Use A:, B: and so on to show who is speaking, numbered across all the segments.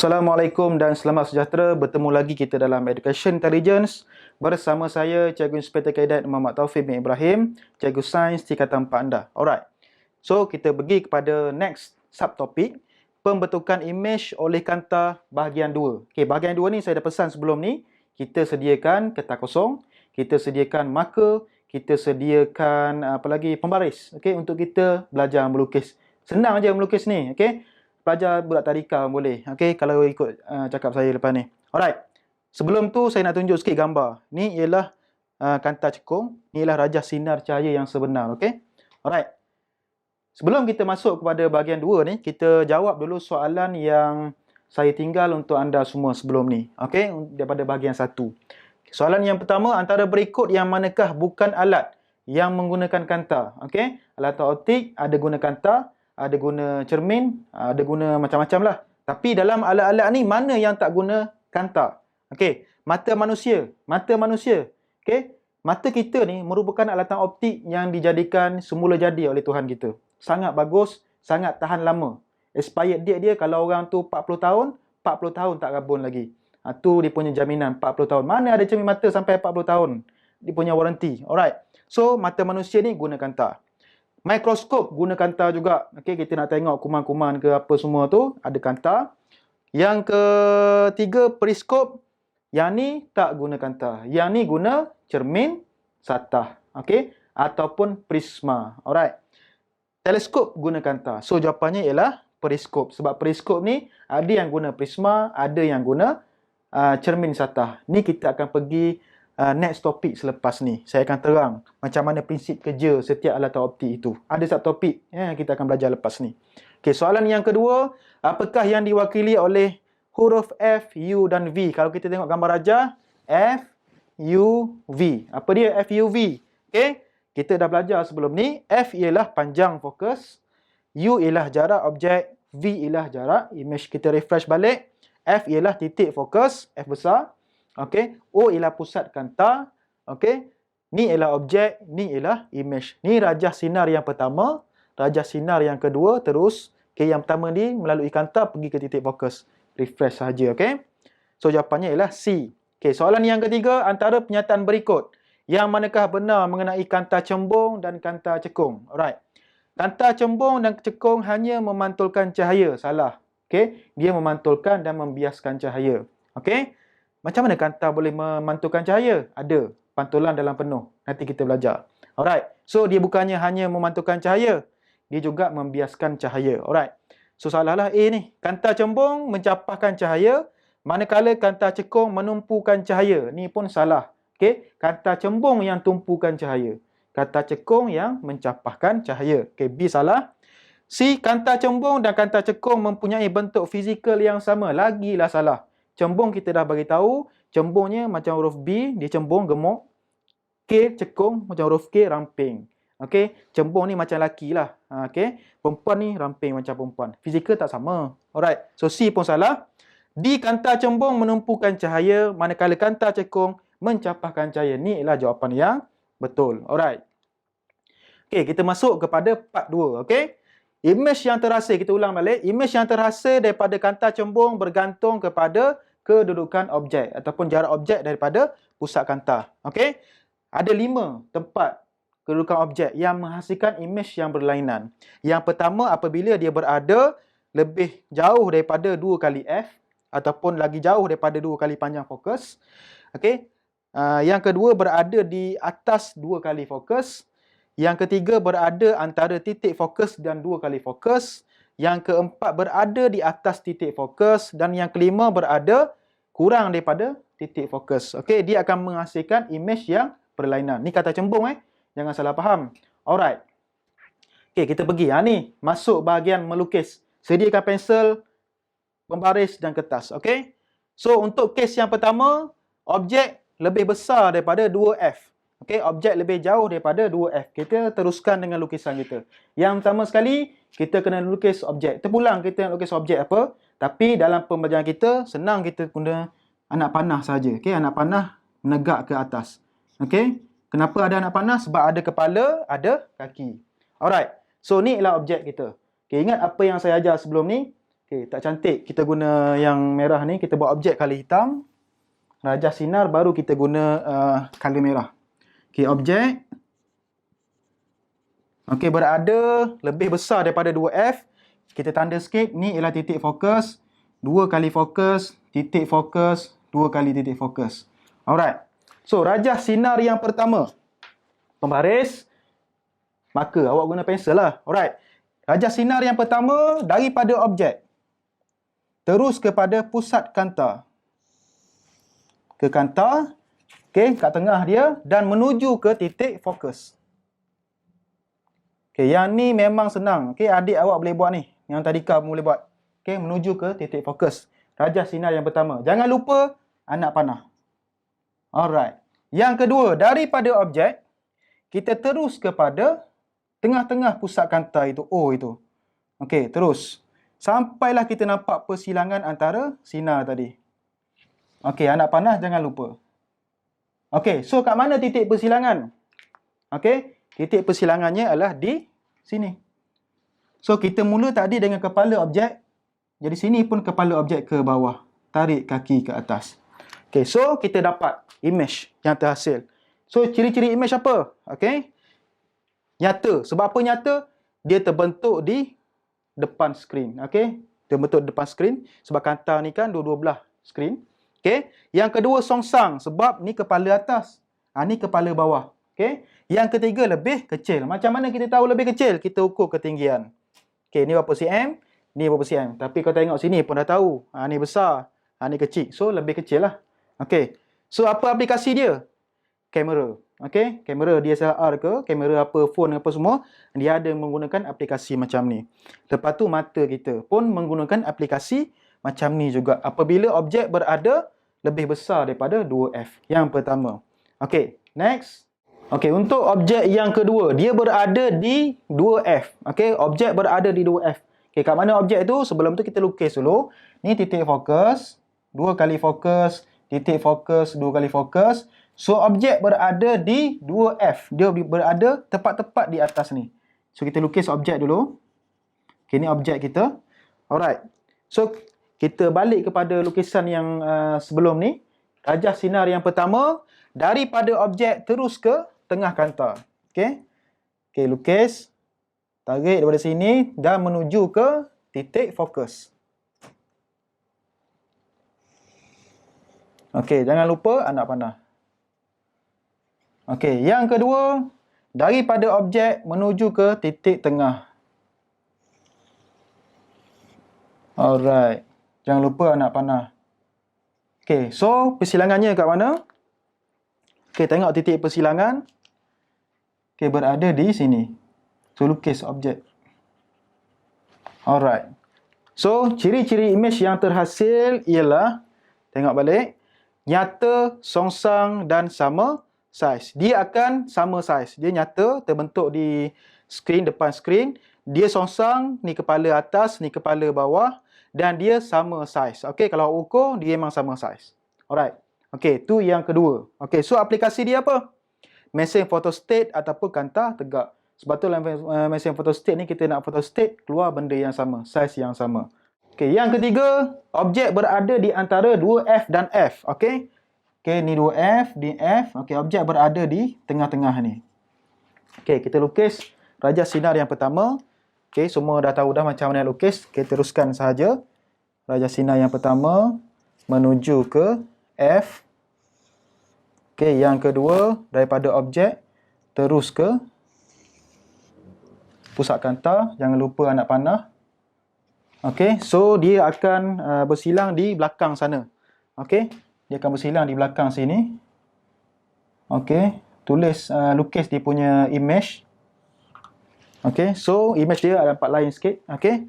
A: Assalamualaikum dan selamat sejahtera. Bertemu lagi kita dalam Education Intelligence bersama saya, Cikgu Inspektor Kadet Muhammad Taufik bin Ibrahim, Cikgu Sains Tingkatan 4 anda. Alright. So, kita pergi kepada next subtopik, pembentukan imej oleh kanta bahagian 2. Okey, bahagian 2 ni saya dah pesan sebelum ni, kita sediakan kertas kosong, kita sediakan marker, kita sediakan pembaris, okey, untuk kita belajar melukis. Senang aja melukis ni, okey. Pelajar budak tadika boleh. Okey, kalau ikut cakap saya lepas ni. Alright. Sebelum tu saya nak tunjuk sikit gambar. Ni ialah kanta cekung, ni ialah rajah sinar cahaya yang sebenar, okey? Alright. Sebelum kita masuk kepada bahagian 2 ni, kita jawab dulu soalan yang saya tinggal untuk anda semua sebelum ni. Okey, daripada bahagian 1. Soalan yang pertama, antara berikut yang manakah bukan alat yang menggunakan kanta? Okey, alat optik ada guna kanta, ada guna cermin, ada guna macam-macam lah. Tapi dalam alat-alat ni, mana yang tak guna kanta? Okey, mata manusia. Mata manusia. Okey, mata kita ni merupakan alatan optik yang dijadikan semula jadi oleh Tuhan kita. Sangat bagus, sangat tahan lama. Expired date dia kalau orang tu 40 tahun, 40 tahun tak rabun lagi. Tu dia punya jaminan 40 tahun. Mana ada cermin mata sampai 40 tahun? Dia punya warranty. Alright. So, mata manusia ni guna kanta. Mikroskop guna kanta juga. Okey, kita nak tengok kuman-kuman ke apa semua tu, ada kanta. Yang ketiga, periskop. Yang ni tak guna kanta. Yang ni guna cermin satah. Okey, ataupun prisma. Alright. Teleskop guna kanta. So, jawapannya ialah periskop. Sebab periskop ni ada yang guna prisma, ada yang guna cermin satah. Ni kita akan pergi next topik selepas ni. Saya akan terang macam mana prinsip kerja setiap alatan optik itu. Ada subtopik yang kita akan belajar lepas ni. Okey, soalan yang kedua, apakah yang diwakili oleh huruf F, U dan V? Kalau kita tengok gambar rajah, F, U, V. Apa dia F, U, V? Okey, kita dah belajar sebelum ni. F ialah panjang fokus, U ialah jarak objek, V ialah jarak imej. Kita refresh balik. F ialah titik fokus, F besar. Okey, O ialah pusat kanta. Okey, ni ialah objek, ni ialah imej. Ni rajah sinar yang pertama, rajah sinar yang kedua, terus okey, yang pertama ni melalui kanta pergi ke titik fokus. Refresh saja, okey. So jawapannya ialah C. Okey, soalan yang ketiga, antara pernyataan berikut, yang manakah benar mengenai kanta cembung dan kanta cekung? Alright. Kanta cembung dan cekung hanya memantulkan cahaya. Salah. Okey, dia memantulkan dan membiaskan cahaya. Okey. Macam mana kanta boleh memantulkan cahaya? Ada pantulan dalam penuh. Nanti kita belajar. Alright. So, dia bukannya hanya memantulkan cahaya. Dia juga membiaskan cahaya. Alright. So, salahlah A ni. Kanta cembung mencapahkan cahaya. Manakala kanta cekung menumpukan cahaya. Ni pun salah. Okay. Kanta cembung yang tumpukan cahaya. Kanta cekung yang mencapahkan cahaya. Okay. B salah. C. Kanta cembung dan kanta cekung mempunyai bentuk fizikal yang sama. Lagilah salah. Cembung kita dah bagi tahu, cembungnya macam huruf B, dia cembung gemuk. K cekung macam huruf K ramping. Okey, cembung ni macam lelaki lah. Okey, perempuan ni ramping macam perempuan. Fizikal tak sama. Alright. So C pun salah. D, kanta cembung menumpukan cahaya, manakala kanta cekung mencapahkan cahaya. Ni ialah jawapan yang betul. Alright. Okey, kita masuk kepada part 2. Okey. Imej yang terasa, kita ulang balik. Imej yang terasa daripada kanta cembung bergantung kepada kedudukan objek ataupun jarak objek daripada pusat kanta. Okey? Ada 5 tempat kedudukan objek yang menghasilkan imej yang berlainan. Yang pertama, apabila dia berada lebih jauh daripada 2 kali F ataupun lagi jauh daripada 2 kali panjang fokus. Okey? Yang kedua, berada di atas 2 kali fokus. Yang ketiga, berada antara titik fokus dan 2 kali fokus. Yang keempat, berada di atas titik fokus. Dan yang kelima, berada kurang daripada titik fokus. Okey, dia akan menghasilkan imej yang berlainan. Ni kata cembung Jangan salah faham. Alright. Okey, kita pergi. Ni masuk bahagian melukis. Sediakan pensel, pembaris dan kertas. Okey. So, untuk kes yang pertama, objek lebih besar daripada 2F. Okey, objek lebih jauh daripada 2F. Kita teruskan dengan lukisan kita. Yang pertama sekali, kita kena lukis objek. Terpulang kita nak lukis objek apa. Tapi dalam pembelajaran kita, senang kita guna anak panah saja. Okey, anak panah menegak ke atas. Okey, kenapa ada anak panah? Sebab ada kepala, ada kaki. Alright. So, ni ialah objek kita. Okey, ingat apa yang saya ajar sebelum ni? Okey, tak cantik. Kita guna yang merah ni, kita buat objek color hitam. Rajah sinar baru kita guna color merah. Okey, objek. Okey, berada lebih besar daripada 2F. Kita tanda sikit, ni ialah titik fokus. 2 kali fokus, titik fokus, 2 kali titik fokus. Alright. So, rajah sinar yang pertama. Pembaris. Marker, awak guna pensel lah. Alright. Rajah sinar yang pertama daripada objek. Terus kepada pusat kanta. Ke kanta. Okey, kat tengah dia. Dan menuju ke titik fokus. Okey, yang ni memang senang. Okey, adik awak boleh buat ni. Yang tadi kau boleh buat. Okey, menuju ke titik fokus. Rajah sinar yang pertama. Jangan lupa anak panah. Alright. Yang kedua, daripada objek, kita terus kepada tengah-tengah pusat kanta itu. O itu. Okey, terus. Sampailah kita nampak persilangan antara sinar tadi. Okey, anak panah jangan lupa. Okey, so kat mana titik persilangan? Okey, titik persilangannya adalah di sini. So, kita mula tadi dengan kepala objek. Jadi, sini pun kepala objek ke bawah. Tarik kaki ke atas. Okey, so kita dapat image yang terhasil. So, ciri-ciri image apa? Okey, nyata. Sebab apa nyata? Dia terbentuk di depan skrin. Okey, terbentuk di depan skrin. Sebab kanta ni kan dua-dua belah skrin. Okey, yang kedua songsang. Sebab ni kepala atas. Ni kepala bawah. Okey, yang ketiga lebih kecil. Macam mana kita tahu lebih kecil? Kita ukur ketinggian. Okey, ni berapa cm? Ni berapa cm? Tapi kau tengok sini pun dah tahu. Ni besar. Ni kecil. So, lebih kecil lah. Okey, so apa aplikasi dia? Kamera. Okey, kamera DSLR ke, kamera apa, phone apa semua, dia ada menggunakan aplikasi macam ni. Lepas tu mata kita pun menggunakan aplikasi macam ni juga. Apabila objek berada lebih besar daripada 2F. Yang pertama. Okey, next. Okey, untuk objek yang kedua, dia berada di 2F. Okey, objek berada di 2F. Okey, kat mana objek tu? Sebelum tu kita lukis dulu. Ni titik fokus, 2 kali fokus, titik fokus, 2 kali fokus. So, objek berada di 2F. Dia berada tepat-tepat di atas ni. So, kita lukis objek dulu. Okay, ni objek kita. Alright. So, kita balik kepada lukisan yang sebelum ni. Rajah sinar yang pertama. Daripada objek terus ke tengah kanta. Okay. Okay, lukis. Tarik daripada sini dan menuju ke titik fokus. Okay, jangan lupa anak panah. Okey, yang kedua, daripada objek menuju ke titik tengah. Alright. Jangan lupa anak panah. Okey, so persilangannya kat mana? Okey, tengok titik persilangan. Okey, berada di sini. So, lukis objek. Alright. So, ciri-ciri image yang terhasil ialah, tengok balik, nyata, songsang dan sama saiz. Dia akan sama saiz. Dia nyata, terbentuk di skrin, depan skrin. Dia songsang, ni kepala atas, ni kepala bawah. Dan dia sama saiz. Okey, kalau ukur, dia memang sama saiz. Alright. Okey, tu yang kedua. Okey, so aplikasi dia apa? Mesin photostat ataupun kanta tegak. Sebab tu dalam mesin photostat ni, kita nak photostat, keluar benda yang sama, saiz yang sama. Okey, yang ketiga, objek berada di antara 2F dan F. Okey. Okey, ni 2F, di F. Okey, objek berada di tengah-tengah ni. Okey, kita lukis rajah sinar yang pertama. Okey, semua dah tahu dah macam mana lukis. Okey, teruskan sahaja. Rajah sinar yang pertama menuju ke F. Okey, yang kedua daripada objek terus ke pusat kanta. Jangan lupa anak panah. Okey, so dia akan bersilang di belakang sana. Okey. Dia akan bersilang di belakang sini. Okey, tulis, lukis dia punya image. Okey, so image dia ada nampak lain sikit. Okey.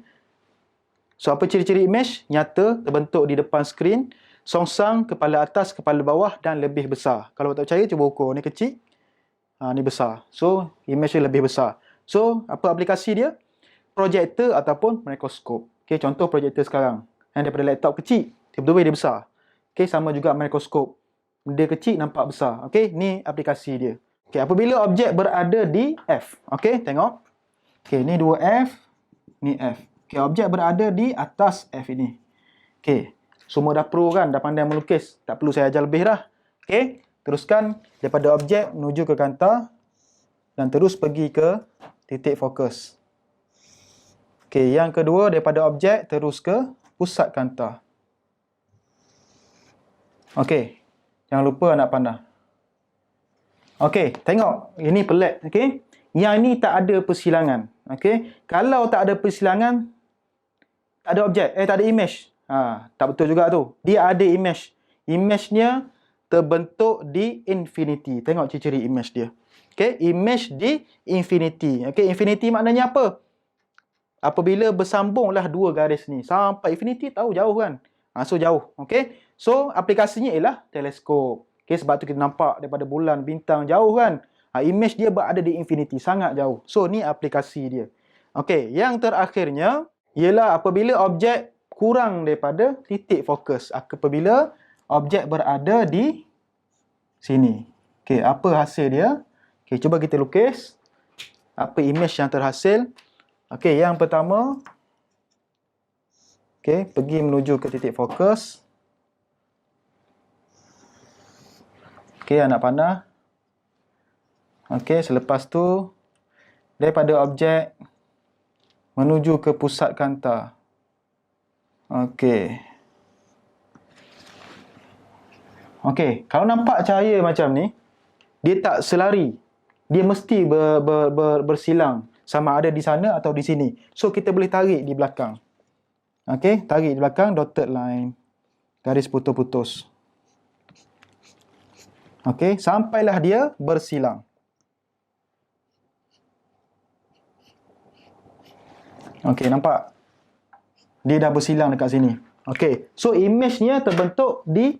A: So, apa ciri-ciri image? Nyata, terbentuk di depan skrin. Songsang, kepala atas, kepala bawah dan lebih besar. Kalau tak percaya, cuba ukur. Ni kecil, ni besar. So, image dia lebih besar. So, apa aplikasi dia? Projektor ataupun mikroskop. Okey, contoh projektor sekarang. Yang daripada laptop kecil, tiba-tiba dia besar. Okey, sama juga mikroskop. Benda kecil nampak besar. Okey, ni aplikasi dia. Okey, apabila objek berada di F. Okey, tengok. Okey, ni 2F, ni F. Okey, objek berada di atas F ini. Okey, semua dah pro kan, dah pandai melukis. Tak perlu saya ajar lebih dah. Okey, teruskan daripada objek menuju ke kanta dan terus pergi ke titik fokus. Okey, yang kedua daripada objek terus ke pusat kanta. Okey, jangan lupa anak panah. Okey, tengok. Ini pelik. Okey, yang ini tak ada persilangan. Okey, kalau tak ada persilangan, tak ada objek. Tak ada image. Tak betul juga tu. Dia ada image. Image-nya terbentuk di infinity. Tengok ciri-ciri image dia. Okey, image di infinity. Okey, infinity maknanya apa? Apabila bersambunglah dua garis ni sampai infinity, tahu jauh kan? So jauh. Okey. So aplikasinya ialah teleskop. Okey, sebab tu kita nampak daripada bulan, bintang jauh kan? Image dia berada di infinity, sangat jauh. So ni aplikasi dia. Okey, yang terakhirnya ialah apabila objek kurang daripada titik fokus. Apabila objek berada di sini. Okey, apa hasil dia? Okey, cuba kita lukis. Apa image yang terhasil? Okey, yang pertama, okey, pergi menuju ke titik fokus. Okey, anak panah. Okey, selepas tu daripada objek menuju ke pusat kanta. Okey. Okey, kalau nampak cahaya macam ni, dia tak selari. Dia mesti bersilang. Sama ada di sana atau di sini. So, kita boleh tarik di belakang. Okey, tarik di belakang, dotted line. Garis putus-putus. Okey, sampailah dia bersilang. Okey, nampak? Dia dah bersilang dekat sini. Okey, so image-nya terbentuk di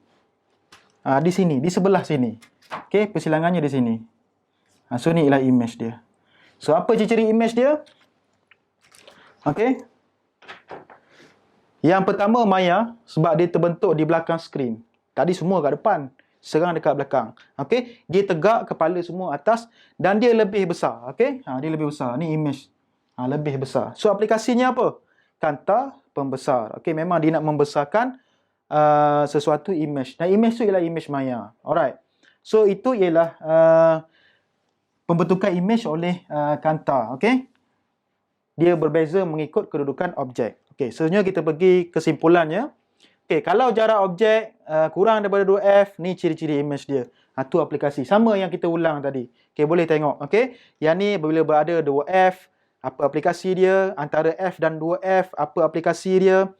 A: sini, di sebelah sini. Okey, persilangannya di sini. So, ni ialah image dia. So, apa ciri-ciri image dia? Okey. Yang pertama, maya, sebab dia terbentuk di belakang skrin. Tadi semua kat depan, serang dekat belakang. Okey, dia tegak, kepala semua atas dan dia lebih besar. Okey, dia lebih besar. Ni image. Lebih besar. So, aplikasinya apa? Kanta pembesar. Okey, memang dia nak membesarkan sesuatu image. Dan image tu ialah image maya. Alright. So, itu ialah pembentukan image oleh kanta. Okey. Dia berbeza mengikut kedudukan objek. Okey, seterusnya kita pergi kesimpulannya. Okey, kalau jarak objek kurang daripada 2F, ni ciri-ciri image dia. Tu aplikasi. Sama yang kita ulang tadi. Okey, boleh tengok. Okey, yang ni bila berada 2F, apa aplikasi dia? Antara F dan 2F, apa aplikasi dia?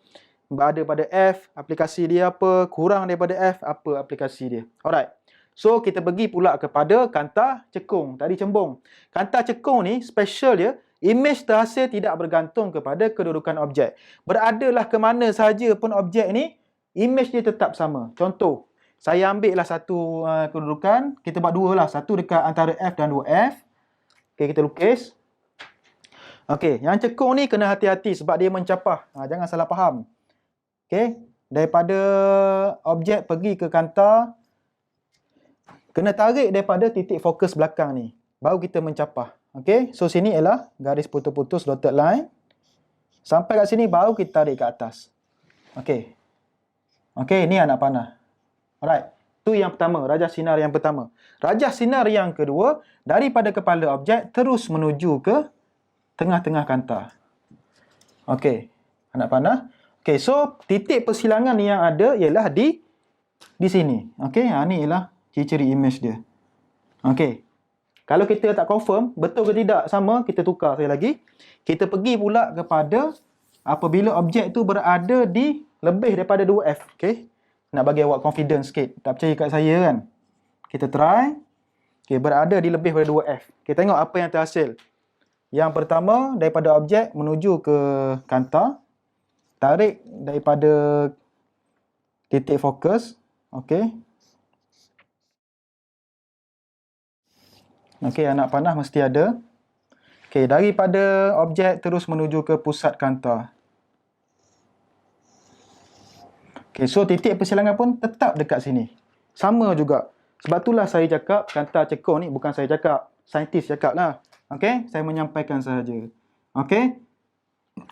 A: Berada pada F, aplikasi dia apa? Kurang daripada F, apa aplikasi dia? Alright. So, kita pergi pula kepada kanta cekung. Tadi cembung. Kanta cekung ni, special dia, image terhasil tidak bergantung kepada kedudukan objek. Beradalah ke mana sahaja pun objek ni, image dia tetap sama. Contoh, saya ambil lah satu kedudukan, kita buat dua lah. Satu dekat antara F dan 2F. Okey, kita lukis. Okey, yang cekung ni kena hati-hati sebab dia mencapah. Jangan salah faham. Okey, daripada objek pergi ke kanta, kena tarik daripada titik fokus belakang ni. Baru kita mencapah. Okey, so sini ialah garis putus-putus dotted line. Sampai kat sini baru kita tarik ke atas. Okey. Okey, ni anak panah. Alright. Tu yang pertama, rajah sinar yang pertama. Rajah sinar yang kedua, daripada kepala objek terus menuju ke tengah-tengah kanta. Okey, anak panah. Okey, so titik persilangan yang ada ialah di sini. Okey, ni ialah ciri-ciri image dia. Okey. Kalau kita tak confirm, betul ke tidak sama, kita tukar sekali lagi. Kita pergi pula kepada apabila objek tu berada di lebih daripada 2F. Okey. Nak bagi awak confidence sikit. Tak percaya kat saya kan? Kita try. Okey, berada di lebih daripada 2F. Kita tengok apa yang terhasil. Yang pertama, daripada objek menuju ke kanta. Tarik daripada titik fokus. Okey. Okey, anak panah mesti ada. Okey, daripada objek terus menuju ke pusat kanta. Okey, so titik persilangan pun tetap dekat sini. Sama juga. Sebab itulah saya cakap kanta cekung ni, bukan saya cakap, saintis cakap lah. Okey, saya menyampaikan sahaja. Okey.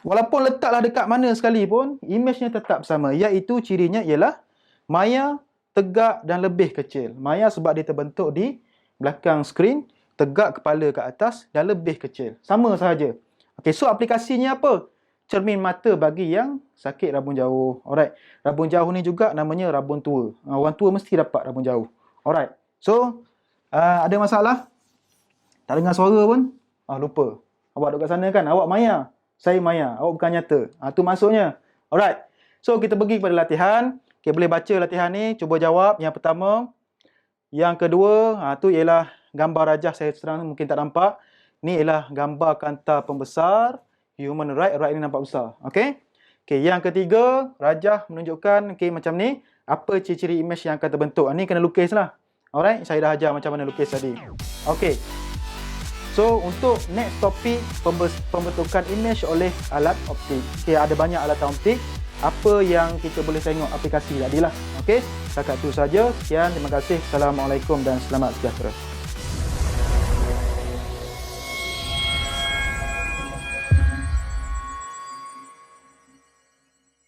A: Walaupun letaklah dekat mana sekalipun, imejnya tetap sama, iaitu cirinya ialah maya tegak dan lebih kecil. Maya sebab dia terbentuk di belakang skrin, tegak kepala ke atas dan lebih kecil. Sama sahaja. Okey, so aplikasinya apa? Cermin mata bagi yang sakit rabun jauh. Alright. Rabun jauh ni juga namanya rabun tua. Orang tua mesti dapat rabun jauh. Alright. So, ada masalah? Tak dengar suara pun? Lupa. Awak duduk kat sana kan? Awak maya. Saya maya. Awak bukan nyata. Tu maksudnya. Alright. So, kita pergi kepada latihan. Okay, boleh baca latihan ni. Cuba jawab. Yang pertama. Yang kedua, tu ialah gambar rajah. Saya terang mungkin tak nampak. Ni ialah gambar kanta pembesar. Human right. Right ni nampak besar. Okay. Okay, yang ketiga, rajah menunjukkan macam ni. Apa ciri-ciri imej yang akan terbentuk. Ni kena lukis lah. Alright. Saya dah ajar macam mana lukis tadi. Okay. So, untuk next topik, pembentukan imej oleh alat optik. Okay, ada banyak alat optik. Apa yang kita boleh tengok aplikasi tadi lah. Okay, setakat itu saja. Sekian, terima kasih. Assalamualaikum dan selamat sejahtera.